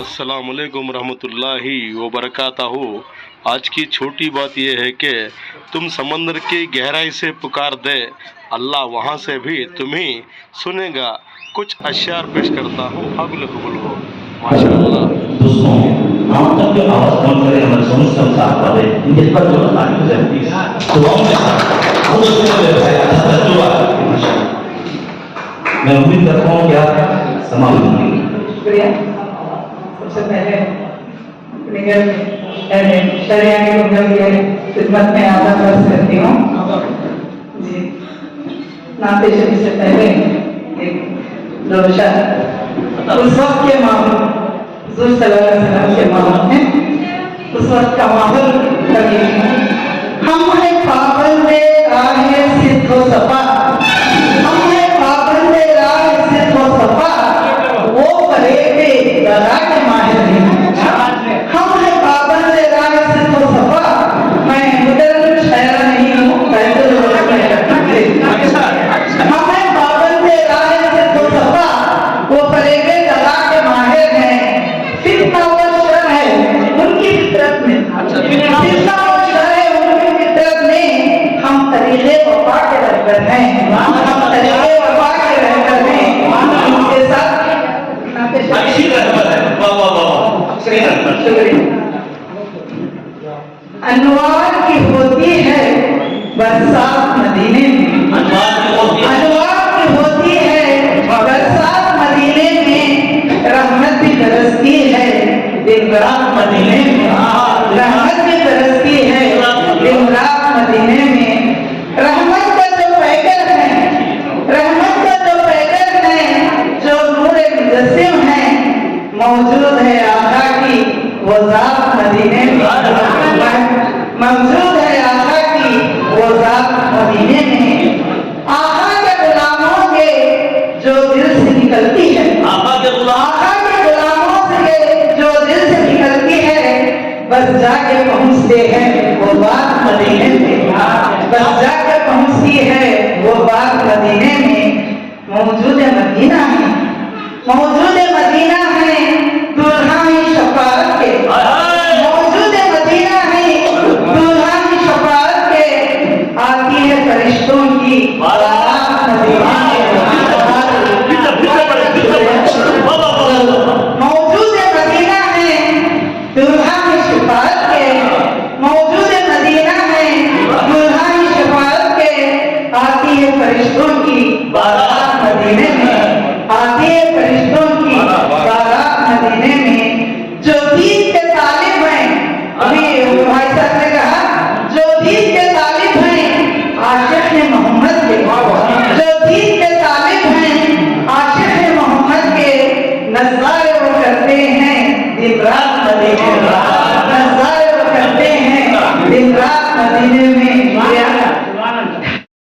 अस्सलाम वालेकुम रहमतुल्लाहि व बरकातहू। आज की छोटी बात यह है कि तुम समंदर की गहराई से पुकार दे, अल्लाह वहाँ से भी तुम्हें सुनेगा। कुछ अश्यार पेश करता हूँ, काबिल कबूल हो माशाअल्लाह। दोस्तों, आप तक जो आवाज कम करे हमारे समस्या में साथ पावे इनके पर जो तारीफ हो जाती है तो हम के साथ वो सुनने में भाई अच्छा तजुर्बा माशाअल्लाह। मैं उम्मीद करता हूँ कि आप समाप्त होंगे। शुक्रिया। सबसे पहले शरिया की हुक्म की खिदमत में आदाब अर्ज करती हूँ जी। नाते शरीफ से पहले एक रोशा उस वक्त के माहौल हुज़ूर सल्लल्लाहु अलैहि वसल्लम के माहौल में उस वक्त का माहौल कभी हम है पाबंदे राहे सिद्ध सफा, हम है पाबंदे राहे सिद्ध सफा, वो फरेबे दरा के माहिर नहीं। हम है पाबंदे राहे सिद्ध सफा, मैं मुदर्रिस शायर नहीं हूँ, हम है पाबंदे राहे सिद्ध सफा, वो फरेबे दरा के माहिर हैं। फितना व शर है उनकी फितरत में, फितना व शर है उनकी फितरत में। हम तरीक़े वफ़ा के रहबर हैं, हम तरीक़े वफ़ा के रहबर हैं। इनके साथ अच्छी रहमत है। वाह वाह वाह, शुक्रिया। अनवार की होती है बरसात मदीने में, अनवार की होती है बरसात मदीने में। रहमत भी बरसती है दिन रात मदीने में, रहमत भी बरसती है दिन रात मदीने में। रहमत का जो पैकर है, रहमत का जो पैकर है, जो नूरे मुजस्सिम है, मौजूद है आका की वो ज़ात मदीने में, मौजूद है आका की वो ज़ात मदीने में। आका के गुलामों के जो दिल से निकलती है, आका के गुलामों से जो दिल से निकलती है, बस जाके पहुंचते हैं वो बात मदीने में, बस जाके पहुंचती है वो बात मदीने में। मौजूद मदीना है, मौजूद मदीना है दुल्हा शफाअत के, मौजूद मदीना है दुल्हा शफाअत के। आती है फरिश्तों की बारात मदीना में, मौजूद मदीना है दुल्हा शफाअत के, मौजूद मदीना है दुल्हा शफाअत के। आती है फरिश्तों की बारात मदीने में, आती है